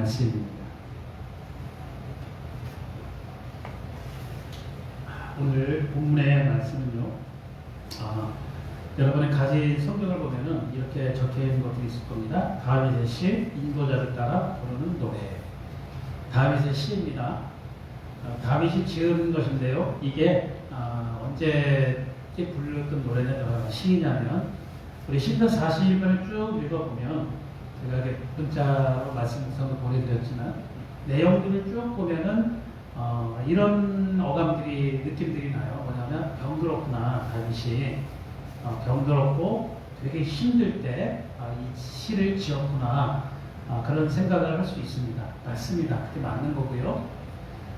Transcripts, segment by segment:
말씀입니다. 오늘 본문의 말씀은요, 여러분의 가지 성경을 보면은 이렇게 적혀 있는 것들이 있을 겁니다. 다윗의 시, 인도자를 따라 부르는 노래. 다윗의 시입니다. 다윗이 지은 것인데요. 이게 언제 불렀던 노래냐, 시냐면 우리 시편 41편을 쭉 읽어보면, 제가 이렇게 문자로 말씀 구성도 보내드렸지만 내용들을 쭉 보면은 이런 어감들이, 느낌들이 나요. 뭐냐면 병들었구나, 다윗이 병들었고 되게 힘들 때 이 시를 지었구나, 그런 생각을 할 수 있습니다. 맞습니다. 그게 맞는 거고요.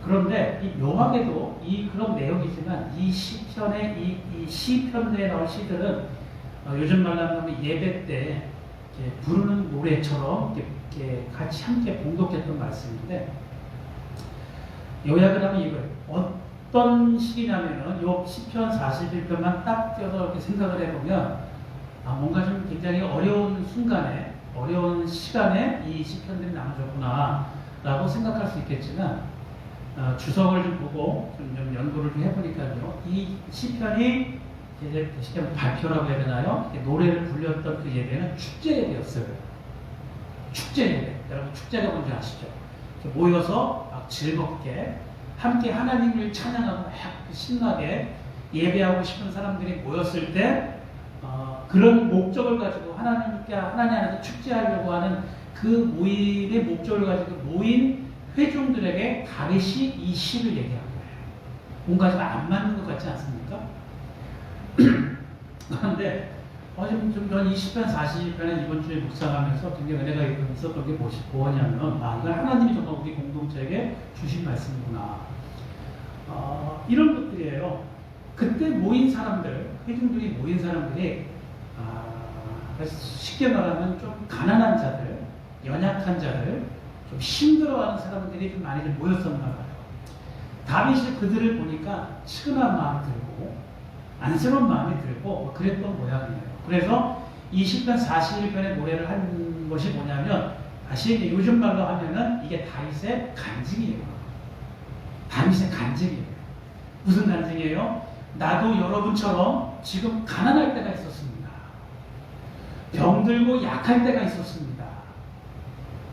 그런데 이 묘하게도 그런 내용이지만 이 시편의 이 시편에 나올 시들은 요즘 말로 하면 예배 때 부르는 노래처럼 이렇게 같이 함께 봉독했던 말씀인데, 요약을 하면 이거예요. 어떤 시기냐면은 요 시편 41편만 딱 떼어서 이렇게 생각을 해보면 뭔가 좀 굉장히 어려운 순간에, 어려운 시간에 이 시편들이 나눠졌구나 라고 생각할 수 있겠지만, 주석을 좀 보고 좀 연구를 좀 해보니까요, 이 시편이 이제 시편 발표라고 해야 되나요? 노래를 불렸던 그 예배는 축제 예배였어요. 축제 예배. 여러분 축제가 뭔지 아시죠? 모여서 막 즐겁게 함께 하나님을 찬양하고 막 신나게 예배하고 싶은 사람들이 모였을 때 그런 목적을 가지고 하나님 안에서 축제하려고 하는 그 모임의 목적을 가지고 모인 회중들에게 다윗이 이 시를 얘기한 거예요. 뭔가 좀 안 맞는 것 같지 않습니까? 그런데 좀 전 20편 40편에 이번 주에 묵상하면서 굉장히 은혜가 있었던 게 뭐냐면, 이건 하나님이 정말 우리 공동체에게 주신 말씀이구나, 이런 것들이에요. 그때 모인 사람들, 회중들이 모인 사람들이 쉽게 말하면 좀 가난한 자들, 연약한 자들, 좀 힘들어하는 사람들이 좀 많이 모였었나 봐요. 다윗이 그들을 보니까 측은한 마음이 들고 안쓰러운 마음이 들고 그랬던 모양이에요. 그래서 이 시편 41편의 노래를 한 것이 뭐냐면, 다시 요즘 말로 하면은 이게 다윗의 간증이에요. 다윗의 간증이에요. 무슨 간증이에요? 나도 여러분처럼 지금 가난할 때가 있었습니다. 병들고 약할 때가 있었습니다.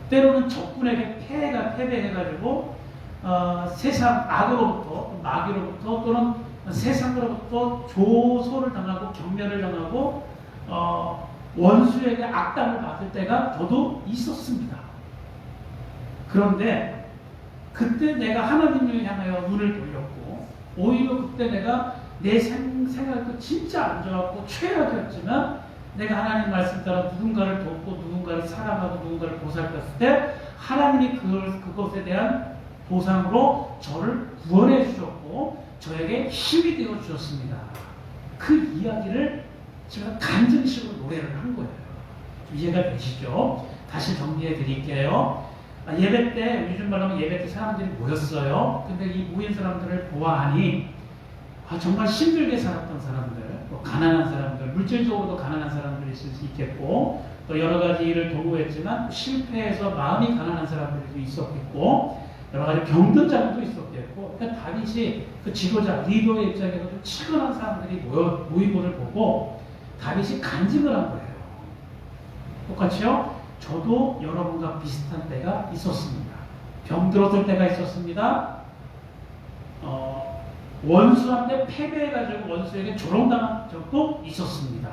때로는 적군에게 패배해가지고 세상 악으로부터, 마귀로부터, 또는 세상으로부터 조소를 당하고 경멸을 당하고 원수에게 악담을 받을 때가 저도 있었습니다. 그런데 그때 내가 하나님을 향하여 눈을 돌렸고, 오히려 그때 내가 내 생활도 진짜 안 좋았고 최악이었지만, 내가 하나님 말씀 따라 누군가를 돕고 누군가를 사랑하고 누군가를 보살폈을 때 하나님이 그것에 대한 보상으로 저를 구원해 주셨고 저에게 힘이 되어 주셨습니다. 그 이야기를 제가 간증식으로 노래를 한 거예요. 좀 이해가 되시죠? 다시 정리해 드릴게요. 예배 때, 요즘 말로 하면 예배 때 사람들이 모였어요. 근데 이 모인 사람들을 보아하니 정말 힘들게 살았던 사람들, 또 가난한 사람들, 물질적으로도 가난한 사람들이 있을 수 있겠고, 또 여러 가지 일을 도모했지만 실패해서 마음이 가난한 사람들도 있었겠고, 여러 가지 병든 자들도 있었겠고, 그러니까 다윗이 그 지도자, 리더의 입장에서도 치근한 사람들이 모인 것을 보고 다윗이 간증을 한 거예요. 똑같이요? 저도 여러분과 비슷한 때가 있었습니다. 병들었을 때가 있었습니다. 원수한테 패배해가지고 원수에게 조롱당한 적도 있었습니다.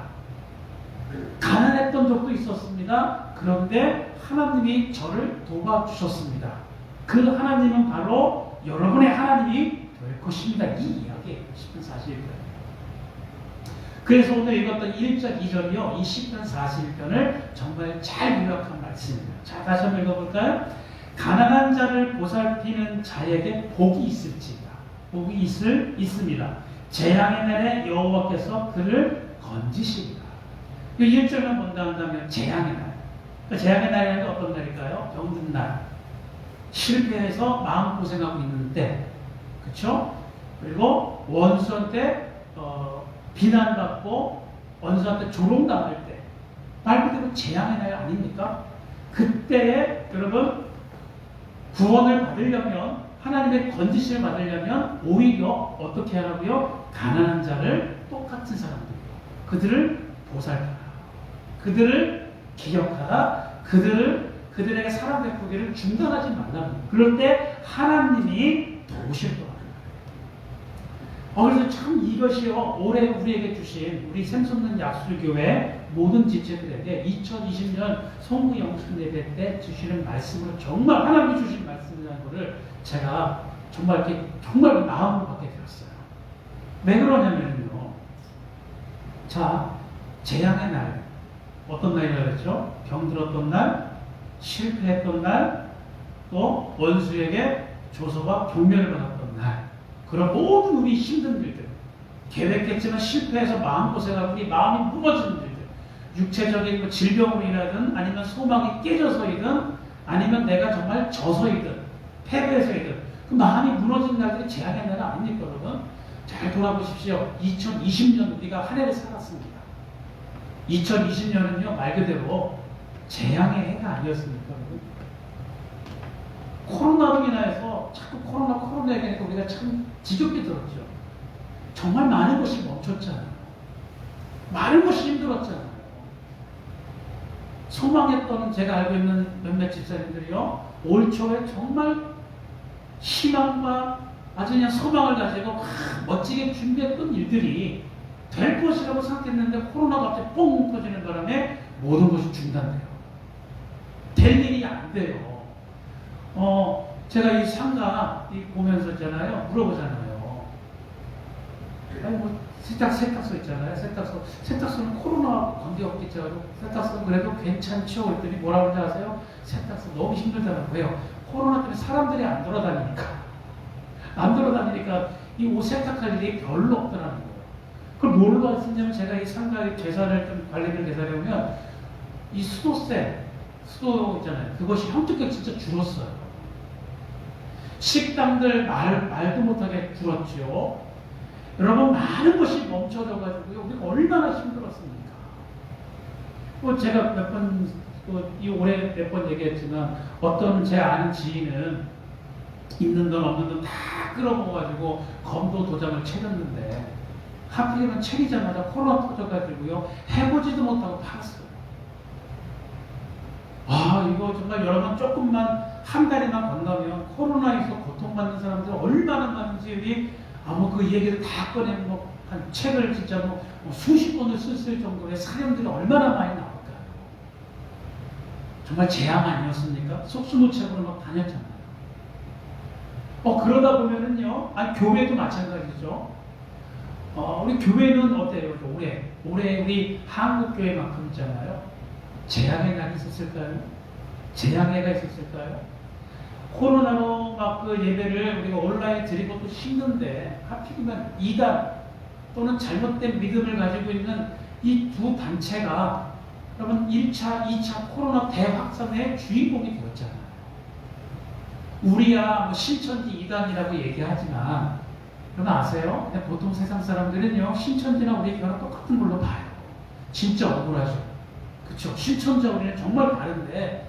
가난했던 적도 있었습니다. 그런데 하나님이 저를 도와주셨습니다. 그 하나님은 바로 여러분의 하나님이 될 것입니다. 이 이야기예요. 10편 41편. 그래서 오늘 읽었던 1절, 2절이요. 이 10편 41편을 정말 잘 요약한 말씀입니다. 자, 다시 한번 읽어볼까요? 가난한 자를 보살피는 자에게 복이 있을지다. 복이 있습니다. 재앙의 날에 여호와께서 그를 건지시리라. 이 1절만 본다 한다면 재앙의 날. 그 재앙의 날이라는 게 어떤 날일까요? 병든 날. 실패해서 마음고생하고 있는 때. 그렇죠? 그리고 원수한테 비난받고 원수한테 조롱당할 때. 말 그대로 재앙의 날 아닙니까? 그때에 여러분 구원을 받으려면, 하나님의 건지심을 받으려면 오히려 어떻게 하라고요? 가난한 자를, 똑같은 사람들이요, 그들을 보살펴라, 그들을 기억하라, 그들에게 사랑 베푸기를 중단하지 말라는 거예요. 그럴 때 하나님이 도우실 거예요. 그래서 참 이것이요, 올해 우리에게 주신, 우리 샘솟는 약술교회 모든 지체들에게 2020년 송구 영신 예배 때 주시는 말씀으로, 정말 하나님이 주신 말씀이라는 것을 제가 정말 이렇게 정말 마음으로 받게 되었어요. 왜 그러냐면요, 자, 재앙의 날, 어떤 날이라고 그랬죠? 병들었던 날, 실패했던 날, 또 원수에게 조소와 경멸을 받았던 날, 그런 모든 우리 힘든 일들, 계획했지만 실패해서 마음고생하고 우리 마음이 무너지는 일들, 육체적인 질병으로 인하든 아니면 소망이 깨져서이든 아니면 내가 정말 져서이든 패배해서이든 그 마음이 무너진 날들이 재앙의 날은 아닙니까, 여러분? 잘 돌아보십시오. 2020년 우리가 한 해를 살았습니다. 2020년은요, 말 그대로 재앙의 해가 아니었습니까, 여러분? 코로나로 인하여서 자꾸 코로나 얘기하니까 우리가 참 지겹게 들었죠. 정말 많은 것이 멈췄잖아요. 많은 것이 힘들었잖아요. 소망했던, 제가 알고 있는 몇몇 집사님들이요, 올 초에 정말 희망과 아주 그냥 소망을 가지고 멋지게 준비했던 일들이 될 것이라고 생각했는데 코로나가 갑자기 뽕 터지는 바람에 모든 것이 중단돼요. 될 일이 안 돼요. 제가 이 상가 보면서 있잖아요, 물어보잖아요. 아니 뭐 세탁소 있잖아요. 세탁소는 코로나와 관계없겠죠. 세탁소는 그래도 괜찮죠. 그랬더니 뭐라고 하는지 아세요? 세탁소 너무 힘들다고 해요. 코로나 때문에 사람들이 안 돌아다니니까 이 옷 세탁할 일이 별로 없더라는 거예요. 그걸 뭘로 봤었냐면, 제가 이 상가의 계산을 좀 관리를 계산해보면 이 수도 있잖아요. 그것이 형태가 진짜 줄었어요. 식당들 말도 못하게 줄었죠. 여러분, 많은 것이 멈춰져가지고요, 우리가 얼마나 힘들었습니까? 제가 이 올해 몇 번 얘기했지만, 어떤 제 아는 지인은 있는 돈 없는 돈 다 끌어모아가지고 검도 도장을 채렸는데, 하필이면 채리자마자 코로나 터져가지고요, 해보지도 못하고 팔았어요. 이거 정말 여러분, 조금만 한 다리만 건너면 코로나에서 고통받는 사람들 얼마나 많은지, 우리 그 얘기를 다 꺼내면 한 책을 진짜 수십 권을 쓸 정도의 사람들이 얼마나 많이 나올까요? 정말 재앙 아니었습니까? 속수무책으로 막 다녔잖아요. 그러다 보면은요, 교회도 마찬가지죠. 우리 교회는 어때요? 올해 우리 한국교회만큼 있잖아요. 재앙의 날이 있었을까요? 재앙해가 있었을까요? 코로나로 막 그 예배를 우리가 온라인 드리고 또 힘든데, 하필이면 이단 또는 잘못된 믿음을 가지고 있는 이 두 단체가 여러분 1차, 2차 코로나 대확산의 주인공이 되었잖아요. 우리야 신천지 이단이라고 얘기하지만, 여러분 아세요? 근데 보통 세상 사람들은요, 신천지나 우리 교회랑 똑같은 걸로 봐요. 진짜 억울하죠. 그렇죠? 신천지와 우리는 정말 다른데,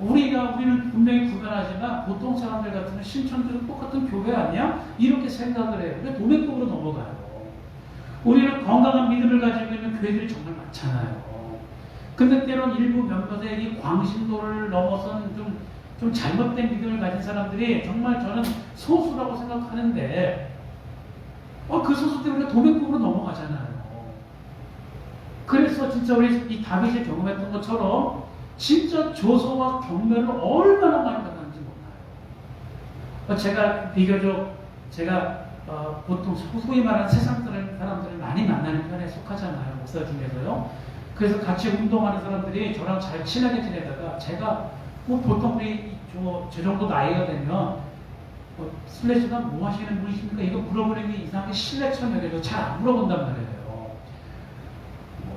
우리는 분명히 구별하지만 보통 사람들 같으면 신천지는 똑같은 교회 아니야? 이렇게 생각을 해요. 근데 도매급으로 넘어가요. 우리는 건강한 믿음을 가지고 있는 교회들이 정말 많잖아요. 근데 때론 일부 몇몇의 이 광신도를 넘어선 좀 잘못된 믿음을 가진 사람들이 정말 저는 소수라고 생각하는데, 그 소수 때문에 도매급으로 넘어가잖아요. 그래서 진짜 우리 이 다윗이 경험했던 것처럼 진짜 조소와 경멸을 얼마나 많이 받았는지 몰라요. 제가 보통 소위 말하는 세상 사람들을 많이 만나는 편에 속하잖아요. 목사 중에서요. 그래서 같이 운동하는 사람들이 저랑 잘 친하게 지내다가, 제가 보통 우리 제 정도 나이가 되면 슬래시가 뭐 하시는 분이십니까? 이거 물어보는 게 이상하게 신뢰처럼 여겨서 잘 안 물어본단 말이에요.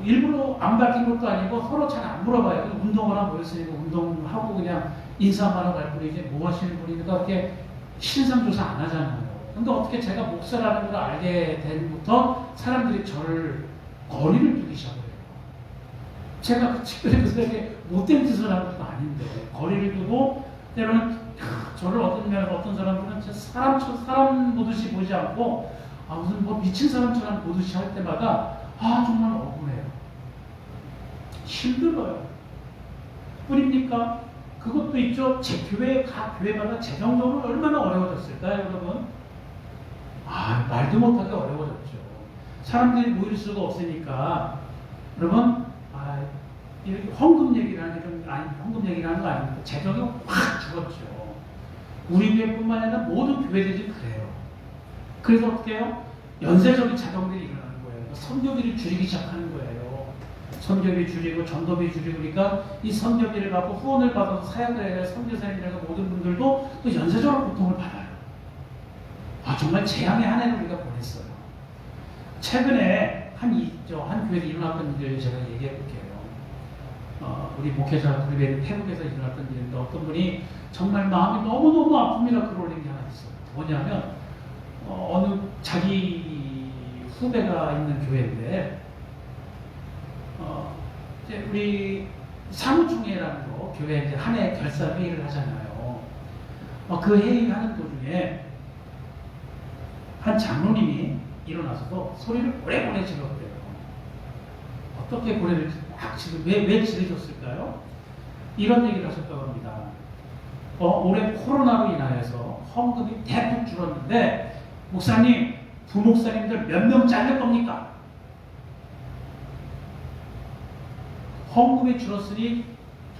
일부러 안 밝힌 것도 아니고 서로 잘 안 물어봐요. 운동을 하고 모였으니까 운동하고 그냥 인사만 하고 갈 뿐이지 뭐 하시는 분이니까 그렇게 신상조사 안 하잖아요. 근데 어떻게 제가 목사라는 걸 알게 된부터 사람들이 저를 거리를 두기 시작해요. 제가 특별히 그들에게 못된 짓을 한 것도 아닌데 거리를 두고, 때로는 저를 어떤 사람들은 진짜 사람 보듯이 보지 않고 무슨 뭐 미친 사람처럼 보듯이 할 때마다 정말 억울해요. 힘들어요. 뿐입니까? 그것도 있죠. 각 교회마다 재정적으로 얼마나 어려워졌을까요, 여러분? 말도 못하게 어려워졌죠. 사람들이 모일 수가 없으니까, 여러분, 이렇게 헌금 얘기를 하는 게 헌금 얘기를 하는 거 아닙니까? 재정이 확 죽었죠. 우리 교회뿐만 아니라 모든 교회들이 그래요. 그래서 어떻게 해요? 연쇄적인 작용들이 일어나는 거예요. 선교비를 줄이기 시작하는 거예요. 선교비 줄이고 전도비 줄이고 그러니까 이 선교비를 받고 후원을 받아서 사역을 해야 될 선교사님이라는 모든 분들도 또 연쇄적으로 고통을 받아요. 정말 재앙의 한 해를 우리가 보냈어요. 최근에 한 교회에 일어났던 일을 제가 얘기해 볼게요. 우리 목회자 그룹에 태국에서 일어났던 일인데 어떤 분이 정말 마음이 너무너무 아픕니다. 글 올린 게 하나 있어요. 뭐냐면 어느 자기 후배가 있는 교회인데 이제 우리 사무총회라는 거 교회 이제 한 해 결산 회의를 하잖아요. 그 회의 하는 도중에 한 장로님이 일어나서도 소리를 오래오래 질렀대요. 어떻게 고래를 막 지금 왜 지르셨을까요? 이런 얘기를 하셨다고 합니다. 올해 코로나로 인하여서 헌금이 대폭 줄었는데 목사님, 부목사님들 몇 명 잘릴 겁니까? 헌금이 줄었으니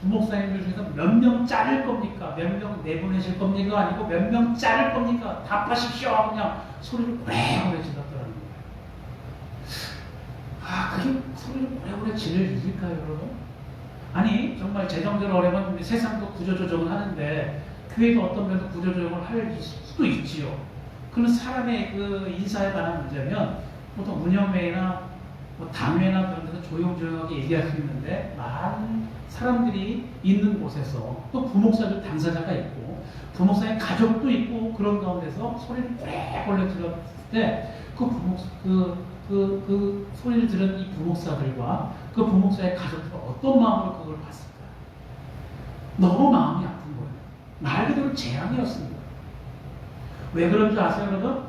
부목사님들 중에서 몇 명 자를 겁니까? 몇 명 내보내실 겁니까? 아니고 몇 명 자를 겁니까? 답하십시오. 그냥 소리를 오래오래 질렀더라는 거예요. 그게 소리를 오래오래 지를 일일까요, 여러분? 아니, 정말 재정적으로 어려면 세상도 구조조정을 하는데 교회도 어떤 면도 구조조정을 할 수도 있지요. 그런 사람의 그 인사에 관한 문제면 보통 운영회나 당회나 그런 데서 조용조용하게 얘기할 수 있는데 많은 사람들이 있는 곳에서 또 부목사들 당사자가 있고 부목사의 가족도 있고 그런 가운데서 소리를 오래오래 들었을 때 그 소리를 들은 이 부목사들과 그 부목사의 가족들은 어떤 마음으로 그걸 봤을까요? 너무 마음이 아픈 거예요. 말 그대로 재앙이었습니다. 왜 그런 줄 아세요, 여러분?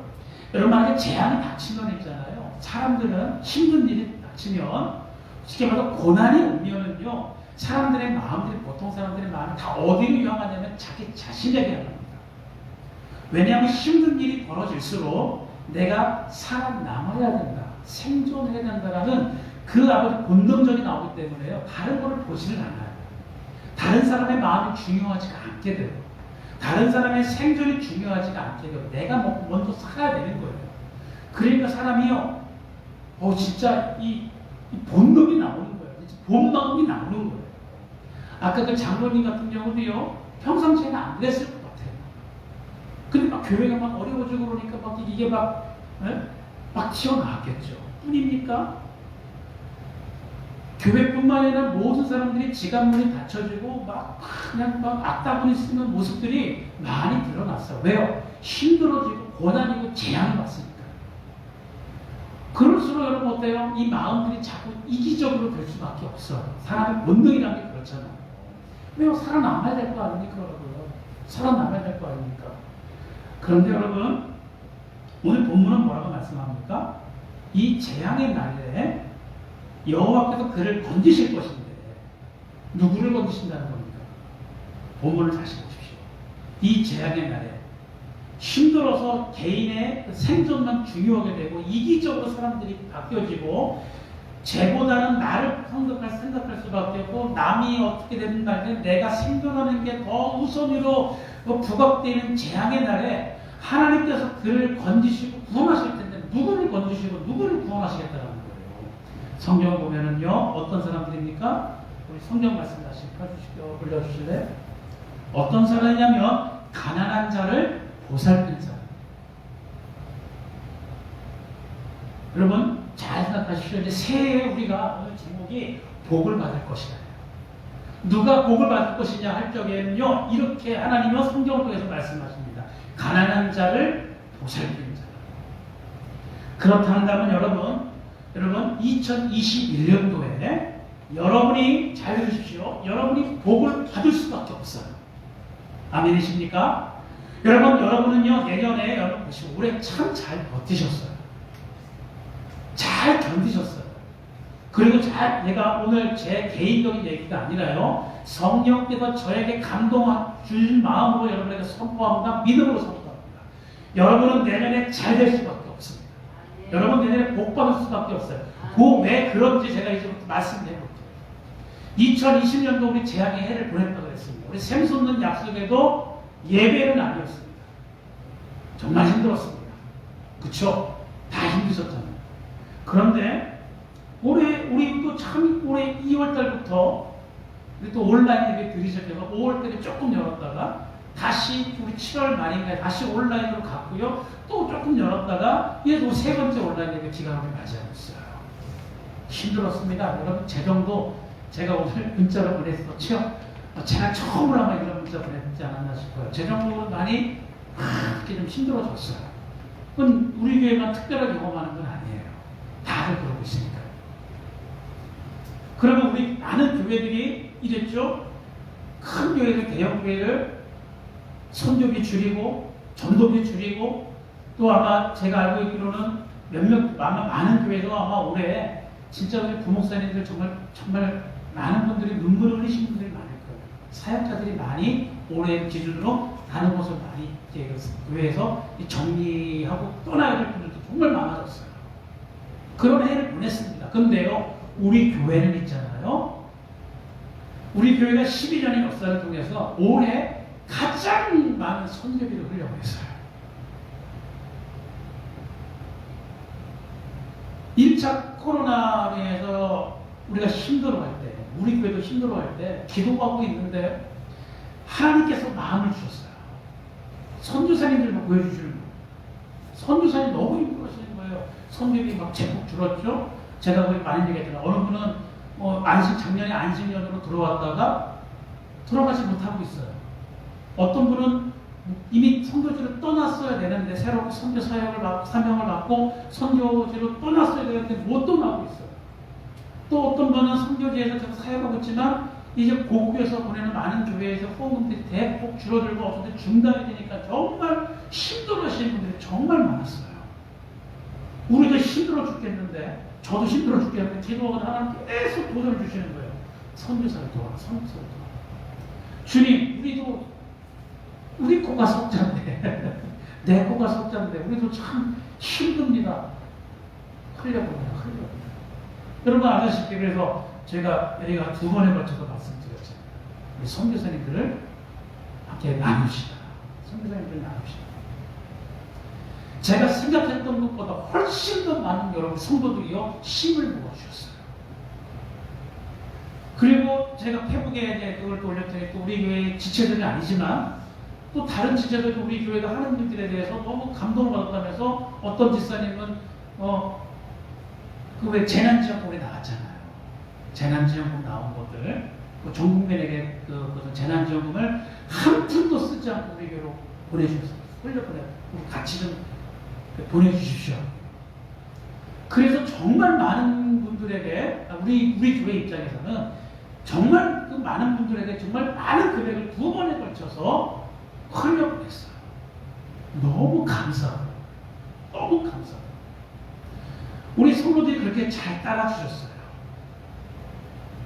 여러분, 만약에 재앙이 닥치면 있잖아요. 사람들은 힘든 일이 닥치면, 쉽게 말해서 고난이 오면은요, 사람들의 마음들이, 보통 사람들의 마음이 다 어디로 향하냐면 자기 자신에게 향합니다. 왜냐하면 힘든 일이 벌어질수록 내가 살아남아야 된다, 생존해야 된다라는 그 아버지 본능적이 나오기 때문에요. 다른 거를 보지를 않아요. 다른 사람의 마음이 중요하지가 않게 돼요. 다른 사람의 생존이 중요하지가 않게 돼요. 내가 먼저 살아야 되는 거예요. 그러니까 사람이요, 진짜 이 본능이 나오는 거예요. 본 마음이 나오는 거예요. 아까 그 장로님 같은 경우도요, 평상시에는 안 그랬을 것 같아요. 근데 막 교회가 막 어려워지고 그러니까 막 이게 막 튀어나왔겠죠. 뿐입니까? 교회뿐만 아니라 모든 사람들이 지갑문이 닫혀지고 그냥 악다분히 쓰는 모습들이 많이 드러났어요. 왜요? 힘들어지고 고난이고 재앙을 받으니까. 그럴수록 여러분 어때요? 이 마음들이 자꾸 이기적으로 될 수밖에 없어요. 사람의 본능이라는 게 그렇잖아요. 왜요? 살아남아야 될 거 아닙니까, 여러분? 살아남아야 될 거 아닙니까? 그런데 여러분, 오늘 본문은 뭐라고 말씀합니까? 이 재앙의 날에 여호와께서 그를 건지실 것인데 누구를 건지신다는 겁니까? 본문을 다시 보십시오. 이 재앙의 날에 힘들어서 개인의 생존만 중요하게 되고 이기적으로 사람들이 바뀌어지고 쟤보다는 나를 생각할 수밖에 없고 남이 어떻게 된다 면 내가 생존하는 게 더 우선으로 부각되는 재앙의 날에 하나님께서 그를 건지시고 구원하실 텐데 누구를 건지시고 누구를 구원하시겠다는 거예요. 성경을 보면은요, 어떤 사람들입니까? 우리 성경 말씀 다시 올려주실래요? 어떤 사람이냐면 가난한 자를 보살피는 사람. 여러분 잘 생각하십시오. 이제 새해에 우리가 오늘 제목이 복을 받을 것이다. 누가 복을 받을 것이냐 할 적에는요, 이렇게 하나님은 성경을 통해서 말씀하십니다. 가난한 자를 보살피는 자. 그렇다면 여러분 2021년도에 여러분이 잘 들으십시오. 여러분이 복을 받을 수밖에 없어요. 아멘이십니까? 여러분은요, 내년에 여러분 보시고 올해 참 잘 버티셨어요. 잘 견디셨어요. 그리고 내가 오늘 제 개인적인 얘기가 아니라요, 성령께서 저에게 감동 줄 마음으로 여러분에게 선포합니다. 믿음으로 선포합니다. 여러분은 내년에 잘 될 수밖에 없습니다. 여러분 내년에 복 받을 수밖에 없어요. 왜 그런지 제가 이제부터 말씀해 볼게요. 2020년도 우리 재앙의 해를 보냈다고 했습니다. 우리 샘솟는 약속에도 예배는 아니었습니다. 정말 힘들었습니다. 그쵸? 다 힘드셨잖아요. 그런데 우리 또 참 올해 2월달부터 우리 또 온라인 예배 들으셨다가 5월달에 조금 열었다가 다시 우리 7월 말인가에 다시 온라인으로 갔고요. 또 조금 열었다가 이제 또 세 번째 온라인 예배 기간을 맞이하고 있어요. 힘들었습니다. 여러분 재정도 제가 오늘 문자로 보냈었죠. 제가 처음으로 아마 이런 문자 보냈지 않았나 싶어요. 재정적으로 많이 이렇게 좀 힘들어졌어요. 그건 우리 교회만 특별하게 경험하는 건 아니에요. 다들 그러고 있으니까. 그러면 우리 많은 교회들이 이랬죠. 큰 교회들, 대형 교회를 선교비 줄이고 전도비 줄이고 또 아마 제가 알고 있기로는 아마 많은 교회도 아마 올해 진짜 우리 부목사님들 정말 많은 분들이 눈물을 흘리신 분들이 많을 거예요. 사역자들이 많이 올해 기준으로 다른 곳을 많이 교회에서 정리하고 떠나야 될 분들도 정말 많아졌어요. 그런 해를 보냈습니다. 근데요, 우리 교회는 있잖아요. 우리 교회가 12년의 역사를 통해서 올해 가장 많은 선교비를 흘려보냈어요. 1차 코로나로 인해서 우리가 힘들어할 때, 우리 교회도 힘들어할 때 기도하고 있는데 하나님께서 마음을 주셨어요. 선교사님들만 보여주시는 거예요. 선교사님 너무 힘들어하시는 거예요. 선교비 막 제폭 줄었죠. 제가 거기 많이 얘기했잖아요. 어느 분은 작년에 안식년으로 들어왔다가 돌아가지 못하고 있어요. 어떤 분은 이미 선교지를 떠났어야 되는데 새로운 선교 사명을 받고 선교지로 떠났어야 되는데 못 떠나고 있어요. 또 어떤 분은 선교지에서 계속 사역하고 있지만 이제 고국에서 보내는 많은 교회에서 후원금들이 대폭 줄어들고 어떤 중단이 되니까 정말 힘들어하시는 분들이 정말 많았어요. 우리도 힘들어 죽겠는데, 저도 힘들어 죽겠는데 기도하고 하나님 계속 도전을 주시는 거예요. 선교사를 도와라, 선교사를 도와라. 주님, 우리 코가 석자인데 내 코가 석자인데 우리도 참 힘듭니다. 흘려봅니다. 여러분 아시다시피 그래서 제가 두 번에 걸쳐서 말씀드렸잖아요. 우리 선교사님들을 함께 나누시다. 선교사님들을 나누시다. 제가 생각했던 것보다 훨씬 더 많은 여러분 성도들이요 힘을 모아주셨어요. 그리고 제가 페북에 이제 그걸 또 올렸더니 또 우리 교회 지체들이 아니지만 또 다른 지체들도 우리 교회가 하는 일들에 대해서 너무 감동을 받았다면서 어떤 집사님은 그 왜 재난지원금이 나왔잖아요. 재난지원금 나온 것들 전 국민에게 그 재난지원금을 한 푼도 쓰지 않고 우리 교회로 보내주셔서 흘려보내고 우리 같이 좀 보내주십시오. 그래서 정말 많은 분들에게 우리 교회 입장에서는 정말 그 많은 분들에게 정말 많은 금액을 2번에 걸쳐서 흘려보냈어요. 너무 감사해요. 너무 감사해요. 우리 성도들이 그렇게 잘 따라주셨어요.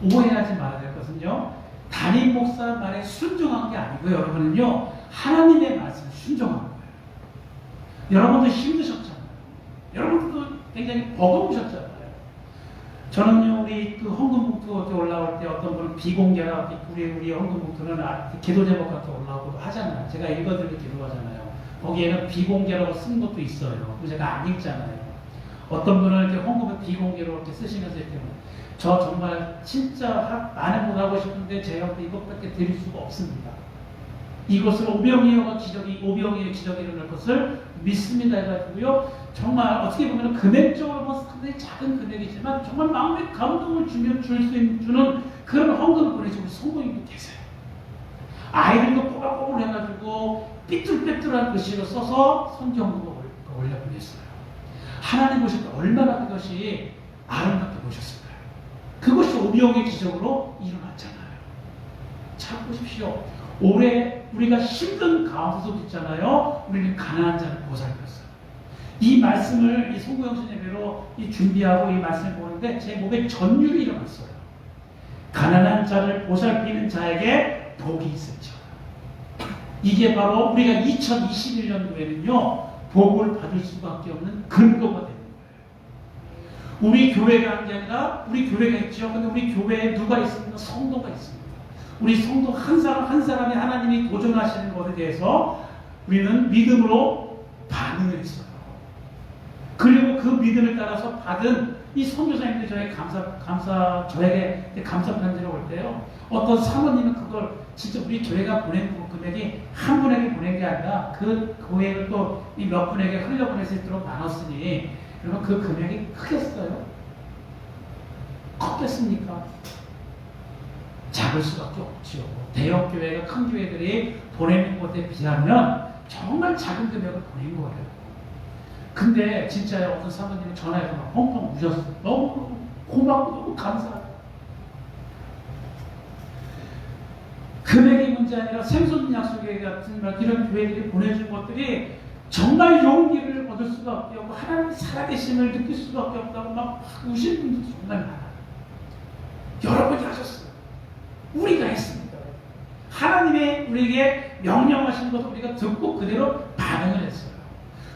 오해하지 말아야 될 것은요, 담임 목사 말에 순종한 게 아니고요. 여러분은요, 하나님의 말씀에 순종한 거예요. 여러분도 힘드셨잖아요. 여러분도 굉장히 버거우셨잖아요. 저는요, 우리 그 헌금봉투 올라올 때 어떤 분은 비공개라, 우리 헌금봉투는 기도 제목 같은 올라오기도 하잖아요. 제가 읽어드리고 기도하잖아요. 거기에는 비공개라고 쓴 것도 있어요. 제가 안 읽잖아요. 어떤 분은 이렇게 헌금을 비공개로 이렇게 쓰시면서 이렇게 저 정말 진짜 많은 걸 하고 싶은데 제가 이것밖에 드릴 수가 없습니다. 이것을 오병이어가 오병이의 기적이 일어날 것을 믿습니다 해가지고요. 정말 어떻게 보면 금액적으로 상당히 작은 금액이지만 정말 마음에 감동을 주는 그런 헌금을 보내주고 성도님도 계세요. 아이들도 꼬박꼬박 해가지고 삐뚤빼뚤한 글씨로 써서 선경금을 올려보냈어요. 하나님 보실 때 얼마나 그것이 아름답게 보셨을까요? 그것이 오병의 기적으로 일어났잖아요. 잘 보십시오. 올해 우리가 힘든 가운데서도 있잖아요. 우리는 가난한 자를 보살폈어요. 이 말씀을 이 송구영신 예배로 준비하고 이 말씀을 보는데 제 몸에 전율이 일어났어요. 가난한 자를 보살피는 자에게 복이 있을지어다. 이게 바로 우리가 2021년도에는요 복을 받을 수밖에 없는 근거가 되는 거예요. 우리 교회가 한 게 아니라 우리 교회가 있죠. 근데 우리 교회에 누가 있습니까? 성도가 있습니다. 우리 성도 한 사람 한 사람이 하나님이 도전하시는 것에 대해서 우리는 믿음으로 반응을 했어요. 그리고 그 믿음을 따라서 받은 이 선교사님들 저에게 저에게 감사 편지를 올 때요. 어떤 사모님은 그걸 진짜 우리 교회가 보낸 금액이 한 분에게 보낸 게 아니라 그 금액을 또 몇 분에게 흘려보낼 수 있도록 나눴으니 그러면 그 금액이 크겠어요? 컸겠습니까? 작을 수밖에 없죠. 대형 교회가 큰 교회들이 보내는 것에 비하면 정말 작은 금액을 보낸 거예요. 근데 진짜 어떤 사모님이 전화해서 막 펑펑 우셨어요. 너무 고맙고 너무 감사하고. 금액이 문제 아니라 생존 약속회 같은 이런 교회들이 보내준 것들이 정말 용기를 얻을 수밖에 없고 하나님의 살아계심을 느낄 수밖에 없다고 막 우시는 분들도 정말 많아요. 여러분이 하셨어요. 우리가 했습니다. 하나님의 우리에게 명령하신 것을 우리가 듣고 그대로 반응을 했어요.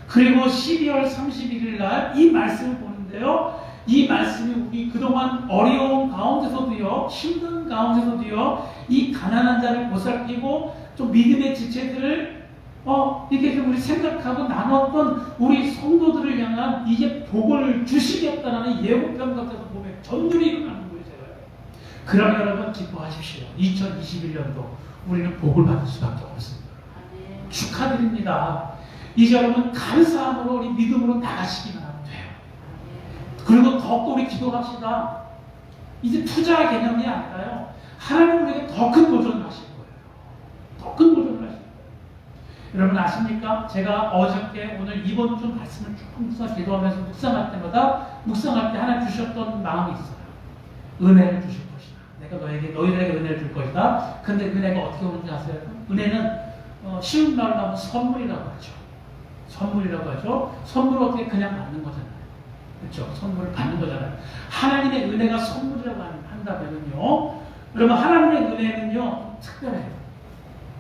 그리고 12월 31일 날 이 말씀을 보는데요. 이 말씀이 우리 그동안 어려운 가운데서도요, 힘든 가운데서도요, 이 가난한 자를 보살피고 좀 믿음의 지체들을 이게 좀 우리 생각하고 나눴던 우리 성도들을 향한 이제 복을 주시겠다라는 예고편 같아서 보면 전율이 일어나는 거예요. 그러면 여러분 기뻐하십시오. 2021년도 우리는 복을 받을 수밖에 없습니다. 축하드립니다. 이제 여러분 감사함으로 우리 믿음으로 나가시기만 하면 돼요. 그리고 더욱더 우리 기도합시다. 이제 투자 개념이 아니라요. 하나님 우리에게 더 큰 도전을 하실 거예요. 더 큰 도전을 하실 거예요. 여러분 아십니까? 제가 어저께 오늘 이번 주 말씀을 쭉 기도하면서 묵상할 때마다 묵상할 때 하나님 주셨던 마음이 있어요. 은혜를 주실 것이다. 내가 너희들에게 은혜를 줄 것이다. 근데 은혜가 어떻게 오는지 아세요? 은혜는 쉬운 말로 하면 선물이라고 하죠. 선물이라고 하죠. 선물을 어떻게 그냥 받는 거잖아요. 그렇죠? 선물을 받는 거잖아요. 하나님의 은혜가 선물이라고 한다면요. 여러분 하나님의 은혜는요 특별해요.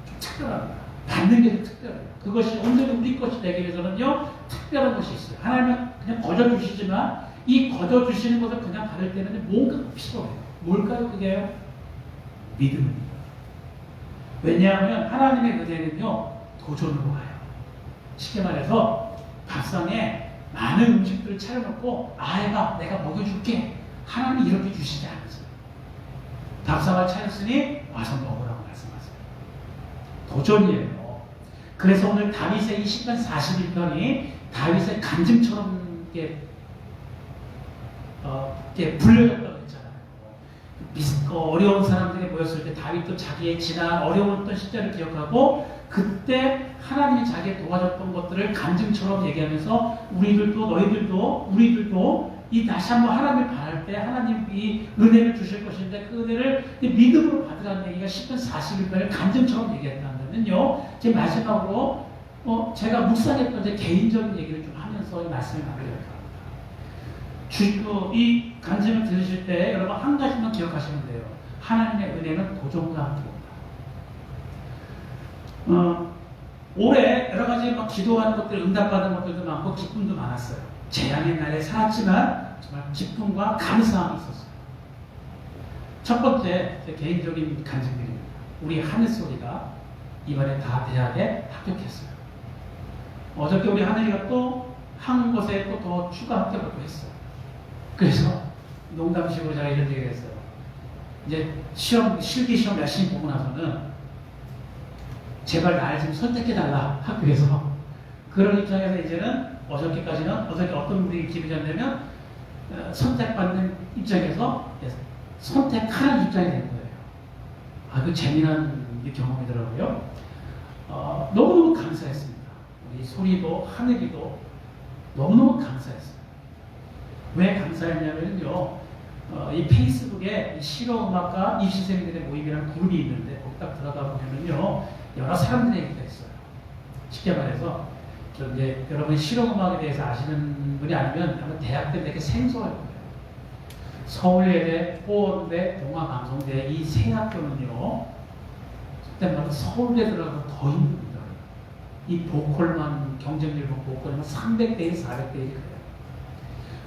좀 특별합니다. 받는 게 특별해요. 그것이 온전히 우리 것이 되기 위해서는요 특별한 것이 있어요. 하나님은 그냥 거저 주시지만 이 거저 주시는 것을 그냥 받을 때는 뭔가 필요해요. 뭘까요? 그게요? 믿음입니다. 왜냐하면 하나님의 은혜는요 도전으로 와요. 쉽게 말해서 밥상에 많은 음식들을 차려놓고 아이가 내가 먹여줄게. 하나님이 이렇게 주시지 않으세요. 밥상을 차렸으니 와서 먹으라고 말씀하세요. 도전이에요. 그래서 오늘 다윗의 이 시편 41편이 다윗의 간증처럼 이렇게 불려졌다고 했잖아요. 어려운 사람들이 모였을 때 다윗도 자기의 지난 어려웠던 시절을 기억하고 그때 하나님이 자기를 도와줬던 것들을 간증처럼 얘기하면서 우리들도 이 다시 한번 하나님을 바랄 때 하나님이 은혜를 주실 것인데 그 은혜를 믿음으로 받으라는 얘기가 시편 41편을 간증처럼 얘기했다면요. 제 마지막으로 제가 묵상했던 제 개인적인 얘기를 좀 하면서 이 말씀을 마무리하려고 합니다. 이 간증을 들으실 때 여러분 한 가지만 기억하시면 돼요. 하나님의 은혜는 도전과 함께 온다. 올해 여러 가지 기도하는 것들, 응답받은 것들도 많고 기쁨도 많았어요. 재앙의 날에 살았지만 정말 기쁨과 감사함이 있었어요. 첫 번째 제 개인적인 간증들입니다. 우리 하늘소리가 이번에 다 대학에 합격했어요. 어저께 우리 하늘이가 또 한 곳에 또 더 추가 합격을 했어요. 그래서 농담식으로 제가 이런 얘기를 했어요. 이제 실기시험 열심히 보고 나서는 제발 날 좀 선택해달라 학교에서. 그런 입장에서 이제는 어저께 어떤 분이 기부자냐면 선택받는 입장에서 선택하는 입장이 된 거예요. 그 재미난 경험이더라고요. 너무너무 감사했습니다. 우리 소리도 하늘이도 너무너무 감사했어요. 왜 감사했냐면요. 이 페이스북에 실용음악과 입시생들의 모임이라는 그룹이 있는데 딱 들어가 보면은요, 여러 사람들의 얘기가 있어요. 쉽게 말해서, 이제 여러분 실용음악에 대해서 아시는 분이 아니면 아마 대학 때 되게 생소할 거예요. 서울예대, 호원대, 동아방송대 이 세 학교는요, 그때 말로 서울대 들어가서 더 힘듭니다. 이 보컬만, 경쟁률 보컬만 300대 1, 400대 1이 그래요.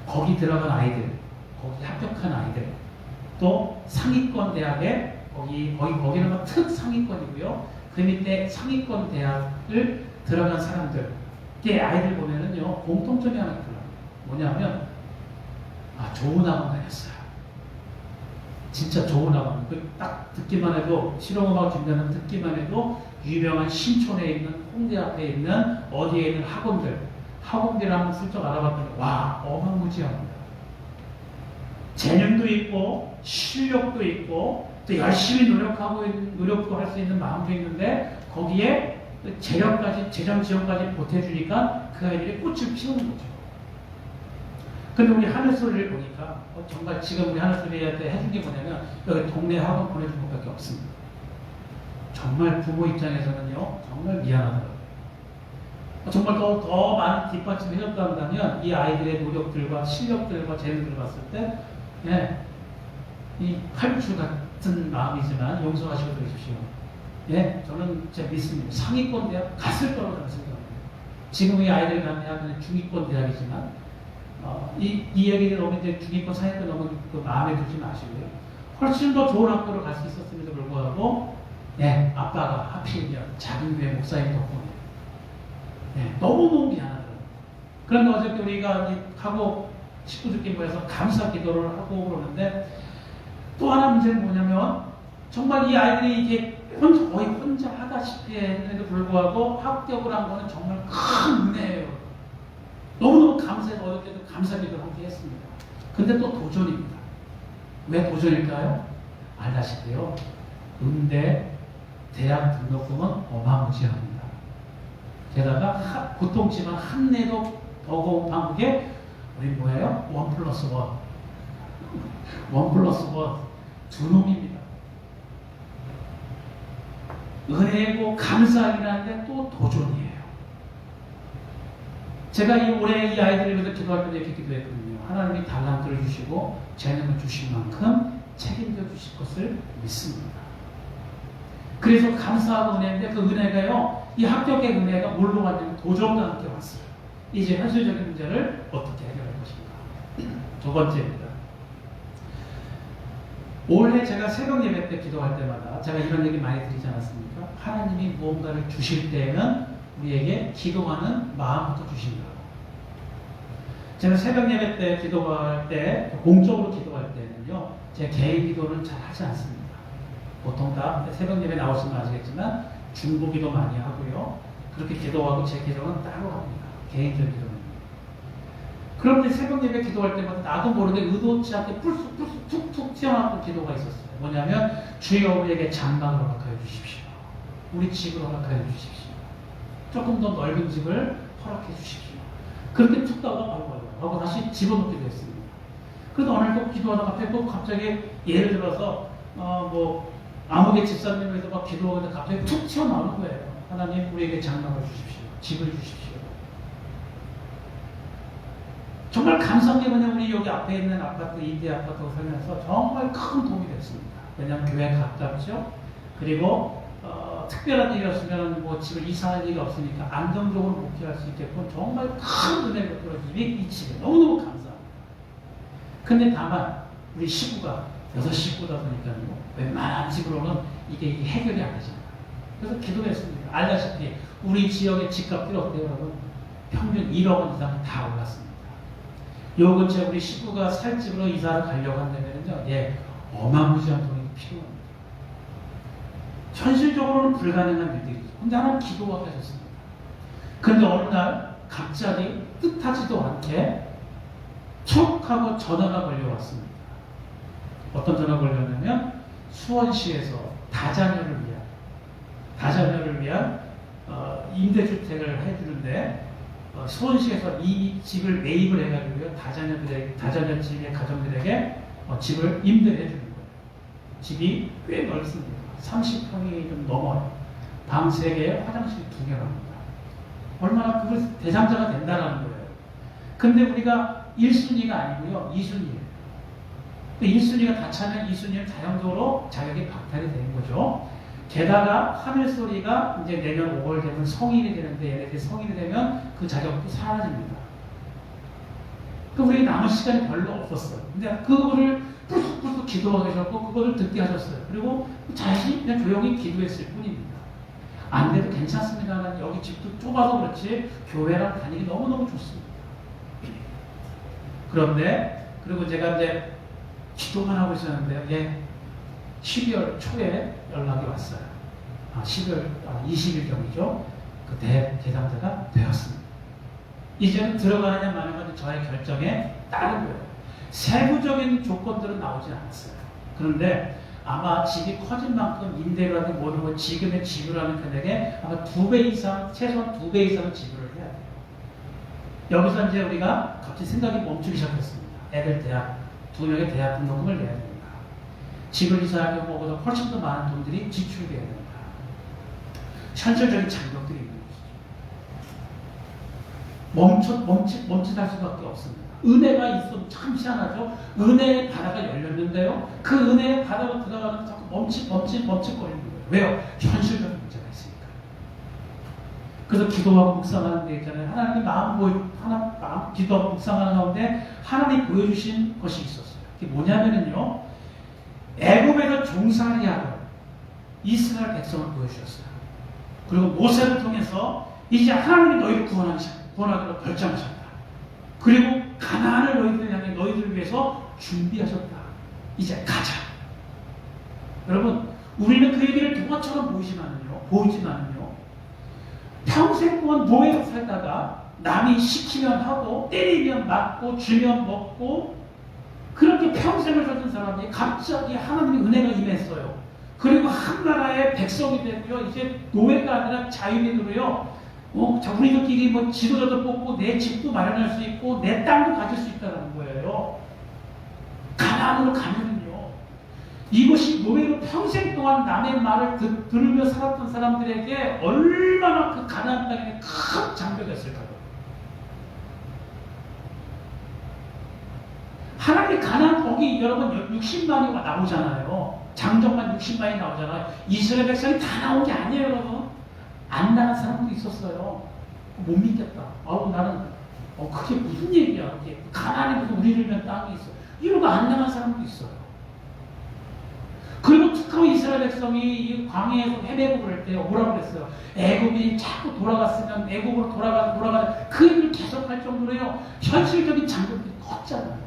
거기 들어간 아이들, 거기 합격한 아이들, 또 상위권 대학에, 거기는 막 특상위권이고요. 그 밑에 상위권 대학을 들어간 사람들, 이 아이들 보면은요, 공통점이 하나 있더라고요. 뭐냐면, 좋은 학원 다녔어요. 진짜 좋은 학원. 딱 듣기만 해도, 실용음악 준비하는 듣기만 해도, 유명한 신촌에 있는, 홍대 앞에 있는, 어디에 있는 학원들을 한번 슬쩍 알아봤더니, 와, 어마무지합니다. 재능도 있고, 실력도 있고, 또 열심히 노력도 할 수 있는 마음도 있는데, 거기에 재력까지, 재정 지원까지 보태주니까 그 아이들이 꽃을 피우는 거죠. 근데 우리 하늘소리를 보니까 정말 지금 우리 하늘소리한테 해준 게 뭐냐면 여기 동네 학원 보내준 것밖에 없습니다. 정말 부모 입장에서는요, 정말 미안하더라고요. 정말 더 많은 뒷받침을 해줬다 한다면 이 아이들의 노력들과 실력들과 재능들을 봤을 때, 예, 이 칼국수 같은 마음이지만 용서하시고 들으십시오. 예, 저는 진짜 믿습니다. 상위권 대학 갔을 거라고 저는 생각합니다. 지금 이 아이들이 가는 대학은 중위권 대학이지만, 이 얘기를 너무 이제 중위권, 상위권 너무 그 마음에 들지 마시고요. 훨씬 더 좋은 학교로 갈 수 있었음에도 불구하고, 예, 아빠가 하필이면 작은 교회 목사님 덕분에, 예, 너무너무 미안하더라고요. 그런데 어저께 우리가 하고 식구들끼리 모여서 감사 기도를 하고 그러는데, 또 하나 문제는 뭐냐면, 정말 이 아이들이 이게 거의 혼자 하다시피 했는데도 불구하고 합격을 한 거는 정말 큰 은혜예요. 너무너무 감사해서 어저께도 감사기도를 함께 했습니다. 근데 또 도전입니다. 왜 도전일까요? 알다시피요, 음대 대학 등록금은 어마무지합니다. 게다가 고통지만 한내도 버거운 한국에 우리 뭐예요? 1+1 두 놈입니다. 은혜고 감사하긴 한데 또 도전이에요. 제가 올해 이 아이들을 위해서 기도할 때 이렇게 기도했거든요. 하나님이 달란트를 주시고 재능을 주신 만큼 책임져 주실 것을 믿습니다. 그래서 감사하고 은혜인데 그 은혜가요, 이 합격의 은혜가 뭘로 왔냐면 도전과 함께 왔어요. 이제 현실적인 문제를 어떻게 해결할 것인가. 두 번째입니다. 올해 제가 새벽 예배 때 기도할 때마다 제가 이런 얘기 많이 드리지 않았습니까? 하나님이 무언가를 주실 때는 우리에게 기도하는 마음부터 주신다고. 제가 새벽 예배 때 기도할 때, 공적으로 기도할 때는요, 제 개인 기도는 잘 하지 않습니다. 보통 다 새벽 예배 나오시면 아시겠지만 중보 기도 많이 하고요. 그렇게 기도하고 제 기도는 따로 합니다. 개인적 기도는. 그런데 새벽 예배 기도할 때마다 나도 모르게 의도치 않게 불쑥 툭툭 튀어나왔던 기도가 있었어요. 뭐냐면, 주여 우리에게 장막을 허락하여 주십시오. 우리 집을 허락하여 주십시오. 조금 더 넓은 집을 허락해 주십시오. 그렇게 툭 하고 다시 집어넣기도 했습니다. 그래서 오늘 또 기도하다 갑자기 예를 들어서 아무개 집사님에서 막 기도하는데 갑자기 툭 튀어나오는 거예요. 하나님 우리에게 장막을 주십시오. 집을 주십시오. 정말 감사한 게 뭐냐면 우리 여기 앞에 있는 아파트, 임대 아파트 살면서 정말 큰 도움이 됐습니다. 왜냐하면 교회 가깝죠. 그리고 특별한 일이 없으면 집을 이사할 일이 없으니까 안정적으로 목회할 수 있게끔 정말 큰 은혜가 떨어지니 이 집에 너무너무 감사합니다. 근데 다만 우리 식구가 6식구다 보니까요, 웬만한 집으로는 이게 해결이 안 되잖아요. 그래서 기도했습니다. 알다시피 우리 지역의 집값들이 어때요, 여러분? 평균 1억 원 이상 다 올랐습니다. 요 근처에 우리 식구가 살 집으로 이사를 가려고 한다면요, 예, 어마무지한 돈이 필요합니다. 현실적으로는 불가능한 일들이죠. 근데 하나님 기도하게 하셨습니다. 그런데 어느 날 갑자기 뜻하지도 않게 툭 하고 전화가 걸려왔습니다. 어떤 전화가 걸렸냐면 수원시에서 다자녀를 위한 임대주택을 해주는데 수원시에서 이 집을 매입을 해가지고요, 다자녀 집의 가정들에게 집을 임대를 해주는 거예요. 집이 꽤 넓습니다. 30평이 좀 넘어요. 방 3개에 화장실 2개랍니다. 얼마나 그걸 대상자가 된다는 거예요. 근데 우리가 1순위가 아니고요. 2순위예요. 1순위가 다 차면 2순위는 자연적으로 자격이 박탈이 되는 거죠. 게다가 하늘 소리가 이제 내년 5월 되면 성인이 되는데 얘네들이 성인이 되면 그 자격도 사라집니다. 그럼 우리 남은 시간이 별로 없었어요. 근데 그거를 푹푹 기도하셨고 그거를 듣게 하셨어요. 그리고 자신이 그냥 조용히 기도했을 뿐입니다. 안 돼도 괜찮습니다만 여기 집도 좁아서 그렇지 교회랑 다니기 너무너무 좋습니다. 그런데 그리고 제가 이제 기도만 하고 있었는데요. 예, 12월 초에 연락이 왔어요. 12월 20일경이죠. 그 대상자가 되었습니다. 이제는 들어가느냐 마느냐가 저의 결정에 따르고요. 세부적인 조건들은 나오지 않았어요. 그런데 아마 집이 커진 만큼 임대료라든 모든 것 지금의 지불하는 금액에 아마 2배 이상, 최소한 2배 이상은 지불을 해야 돼요. 여기서 이제 우리가 갑자기 생각이 멈추기 시작했습니다. 애들 대학, 2명의 대학 등록금을 내야 됩니다. 집을 이사할 경우보다 훨씬 더 많은 돈들이 지출돼야 됩니다. 현실적인 장벽들이 있는 것이죠. 멈칫할 수밖에 없습니다. 은혜가 있어도 참 희한하죠. 은혜의 바다가 열렸는데요. 그 은혜의 바다로 들어가는 자꾸 멈칫거리는 거예요. 왜요? 현실적인 문제가 있으니까. 그래서 기도하고 묵상하는 데 있잖아요. 하나님 마음 기도하고 묵상하는 가운데 하나님이 보여주신 것이 있었어요. 그게 뭐냐면요. 애굽에서 종살이 하던 이스라엘 백성을 보여주셨어요. 그리고 모세를 통해서 이제 하나님이 너희를 구원하기로 결정하셨다. 그리고 가나안을 너희들 향해 너희들을 위해서 준비하셨다. 이제 가자. 여러분, 우리는 그 얘기를 동화처럼 보이지만은요. 평생 동안 노예로 살다가 남이 시키면 하고 때리면 맞고 주면 먹고 그렇게 평생을 살던 사람이 갑자기 하나님의 은혜가 임했어요. 그리고 한 나라의 백성이 되고요. 이제 노예가 아니라 자유민으로요. 우리들끼리 뭐 지도자도 뽑고 내 집도 마련할 수 있고 내 땅도 가질 수 있다는 거예요. 가나안으로 가면은요. 이것이 노예로 평생 동안 남의 말을 들으며 살았던 사람들에게 얼마나 그 가나안 땅에 큰 장벽이었을까요? 하나님이 가나안 거기 여러분 60만이 나오잖아요. 장정만 60만이 나오잖아요. 이스라엘 백성이 다 나온 게 아니에요, 여러분. 안 나간 사람도 있었어요. 못 믿겠다. 나는 그게 무슨 얘기야? 가나안에 무슨 우리를 위한 땅이 있어. 이러고 안 나간 사람도 있어요. 그리고 특히 이스라엘 백성이 이 광야에서 헤매고 그럴 때 뭐라고 그랬어요? 애굽이 자꾸 돌아갔으면 애굽으로 돌아가 그 일을 계속할 정도로요. 현실적인 장벽들이 컸잖아요.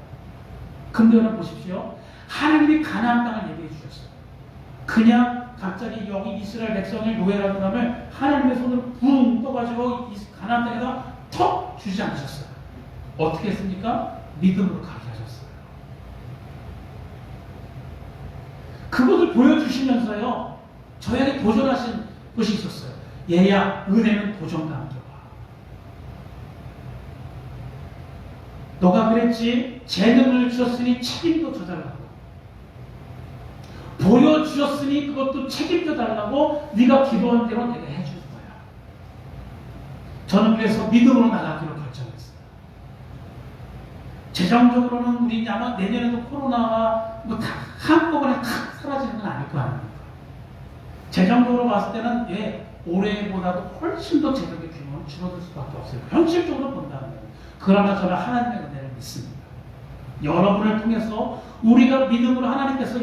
근데 여러분 보십시오. 하나님이 가나안 땅을 얘기해 주셨어요. 그냥 갑자기 여기 이스라엘 백성을 노예라고 하면 하나님의 손으로 붕 떠가지고 가나안 땅에다 턱 주지 않으셨어요. 어떻게 했습니까? 믿음으로 가게 하셨어요. 그것을 보여주시면서요. 저에게 도전하신 것이 있었어요. 얘야, 은혜는 도전과 함께 와. 너가 그랬지. 재능을 주셨으니 책임도 져달라고. 보여주셨으니 그것도 책임져 달라고 네가 기도한 대로 내가 해줄 거야. 저는 그래서 믿음으로 나가기로 결정했어요. 재정적으로는 우리 아마 내년에도 코로나가 뭐 다 한꺼번에 탁 사라지는 건 아닐 거 아닙니까? 재정적으로 봤을 때는 올해보다도 훨씬 더 재정의 규모는 줄어들 수밖에 없어요. 현실적으로 본다면. 그러나 저는 하나님의 은혜를 믿습니다. 여러분을 통해서 우리가 믿음으로 하나님께서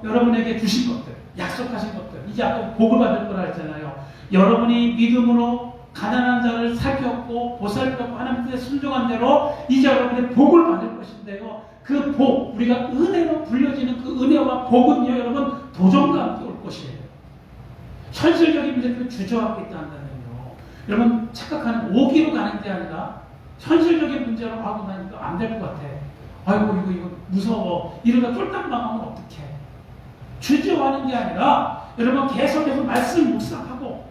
여러분에게 주신 것들, 약속하신 것들, 이제 아까 복을 받을 거라 했잖아요. 여러분이 믿음으로 가난한 자를 살폈고 보살폈고 하나님께 순종한 대로 이제 여러분의 복을 받을 것인데요. 그 복, 우리가 은혜로 불려지는 그 은혜와 복은요, 여러분 도전과 함께 올 것이에요. 현실적인 문제를 주저하고 있다면요. 여러분 착각하는 오기로 가는 게 아니라 현실적인 문제로 하고 나니까 안 될 것 같아. 아이고 이거 무서워. 이러다 쫄딱 망하면 어떡해. 주저하는 게 아니라 여러분 계속해서 말씀 묵상하고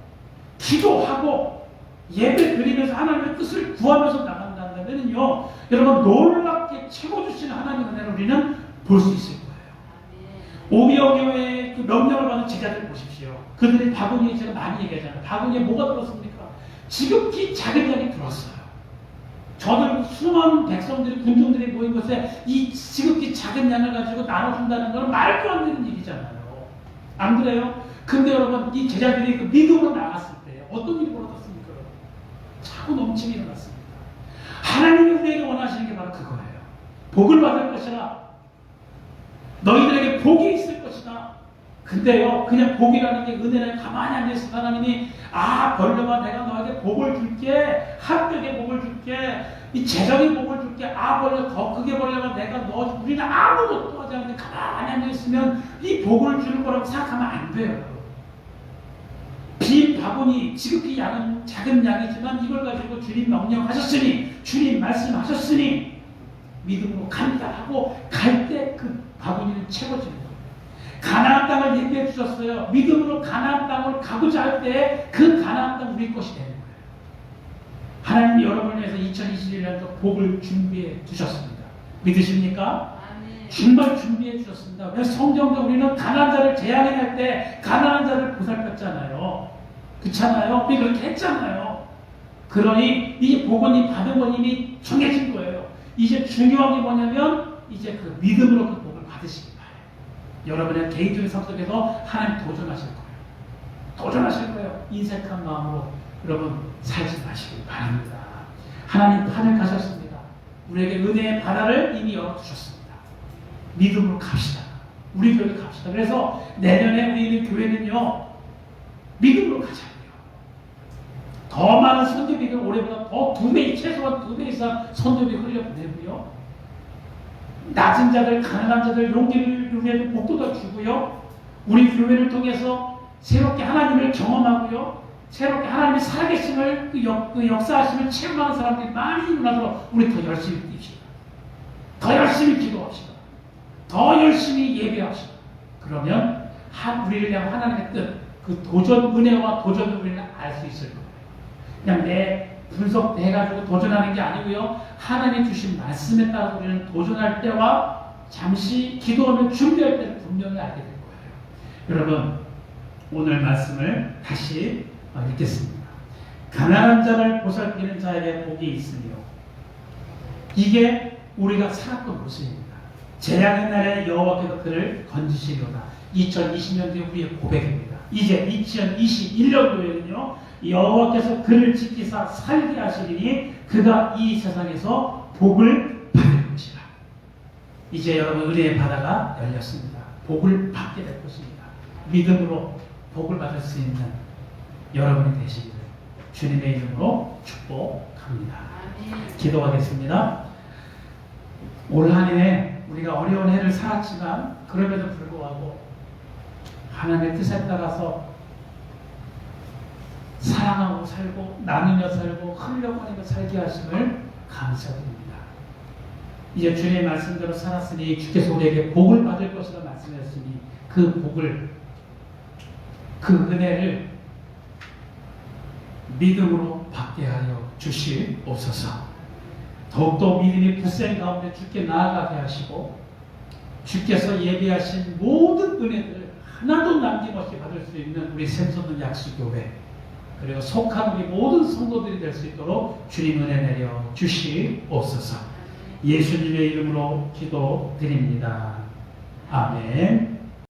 기도하고 예배 드리면서 하나님의 뜻을 구하면서 나간다면요. 여러분 놀랍게 채워주시는 하나님의 은혜를 우리는 볼 수 있을 거예요. 오비어 교회의 그 명령을 받은 제자들 보십시오. 그들이 바구니에 제가 많이 얘기하잖아요. 바구니에 뭐가 들었습니까? 지극히 작은 양이 들었어요. 저들 수많은 백성들이 군중들이 모인 곳에 이 지극히 작은 양을 가지고 나눠준다는 건 말도 안 되는 일이잖아요. 안 그래요? 근데 여러분 이 제자들이 그 믿음으로 나갔을 때 어떤 일이 벌어졌습니까? 차고 넘침이 일어났습니다. 하나님이 우리에게 원하시는 게 바로 그거예요. 복을 받을 것이라 너희들에게 복이 있을 것이다. 근데요 그냥 복이라는 게 은혜는 가만히 앉아있어 하나님이 벌려봐 내가 너에게 복을 줄게 합격의 복을 줄게 이 재정의 복을 줄게 벌려 더 크게 벌려봐 내가 너 우리는 아무것도 하지 않는데 가만히 앉아있으면 이 복을 주는 거라고 생각하면 안 돼요. 빈 바구니 지극히 작은 양이지만 이걸 가지고 주님 명령하셨으니 주님 말씀하셨으니 믿음으로 간다 하고 갈 때 그 바구니는 채워지는 거예요. 가나안 땅을 얘기해 주셨어요. 믿음으로 가나안 땅을 가고자 할 때 그 가나안 땅 우리 것이 되는 거예요. 하나님이 여러분을 위해서 2021년도 복을 준비해 주셨습니다. 믿으십니까? 정말 준비해 주셨습니다. 그래서 성경도 우리는 가난한 자를 재앙해낼 때 가난한 자를 보살폈잖아요. 그렇잖아요. 우리 그렇게 했잖아요. 그러니 이 복은 이 받은 건 이미 정해진 거예요. 이제 중요한 게 뭐냐면 이제 그 믿음으로 그 복을 받으시기 바래요. 여러분의 개인적인 삶 속에서 하나님 도전하실 거예요. 도전하실 거예요. 인색한 마음으로 여러분 살지 마시기 바랍니다. 하나님 판을 가셨습니다. 우리에게 은혜의 바다를 이미 열어두셨습니다. 믿음으로 갑시다. 우리 교회 갑시다. 그래서 내년에 우리 교회는요 믿음으로 가자고요. 더 많은 선교비를 올해보다 더 2배, 최소한 2배 이상 선교비 흘려보내고요. 낮은 자들, 가난한 자들 용기를 우리에게 복도가 주고요. 우리 교회를 통해서 새롭게 하나님을 경험하고요. 새롭게 하나님의 살아계심을 그 역사하심을 체험하는 사람들이 많이 일어나도록 우리 더 열심히 뛰시다. 더 열심히 기도합시다. 더 열심히 예배합시다. 그러면 우리를 향한 하나님의 뜻, 그 도전 은혜와 도전을 우리는 알 수 있을 거예요. 그냥 내 분석해가지고 도전하는 게 아니고요. 하나님 주신 말씀에 따라 우리는 도전할 때와 잠시 기도하며 준비할 때를 분명히 알게 될 거예요. 여러분 오늘 말씀을 다시 읽겠습니다. 가난한 자를 보살피는 자에게 복이 있으며 이게 우리가 살았던 모습입니다. 재앙의 날에 여호와께서 그를 건지시리로다. 2020년도에 우리의 고백입니다. 이제 2021년도에는요 여호와께서 그를 지키사 살게 하시리니 그가 이 세상에서 복을 받을 것이라. 이제 여러분 은혜의 바다가 열렸습니다. 복을 받게 될 것입니다. 믿음으로 복을 받을 수 있는 여러분이 되시기를 주님의 이름으로 축복합니다. 기도하겠습니다. 올 한 해 우리가 어려운 해를 살았지만 그럼에도 불구하고 하나님의 뜻에 따라서 사랑하고 살고 나누며 살고 흘려보내며 살게 하심을 감사드립니다. 이제 주님의 말씀대로 살았으니 주께서 우리에게 복을 받을 것이라 말씀하셨으니 그 복을 그 은혜를 믿음으로 받게 하여 주시옵소서. 더욱더 믿음이 굳센 가운데 주께 나아가게 하시고 주께서 예비하신 모든 은혜들을 하나도 남김없이 받을 수 있는 우리 샘솟는 약수교회 그리고 속한 우리 모든 성도들이 될 수 있도록 주님 은혜 내려 주시옵소서. 예수님의 이름으로 기도드립니다. 아멘.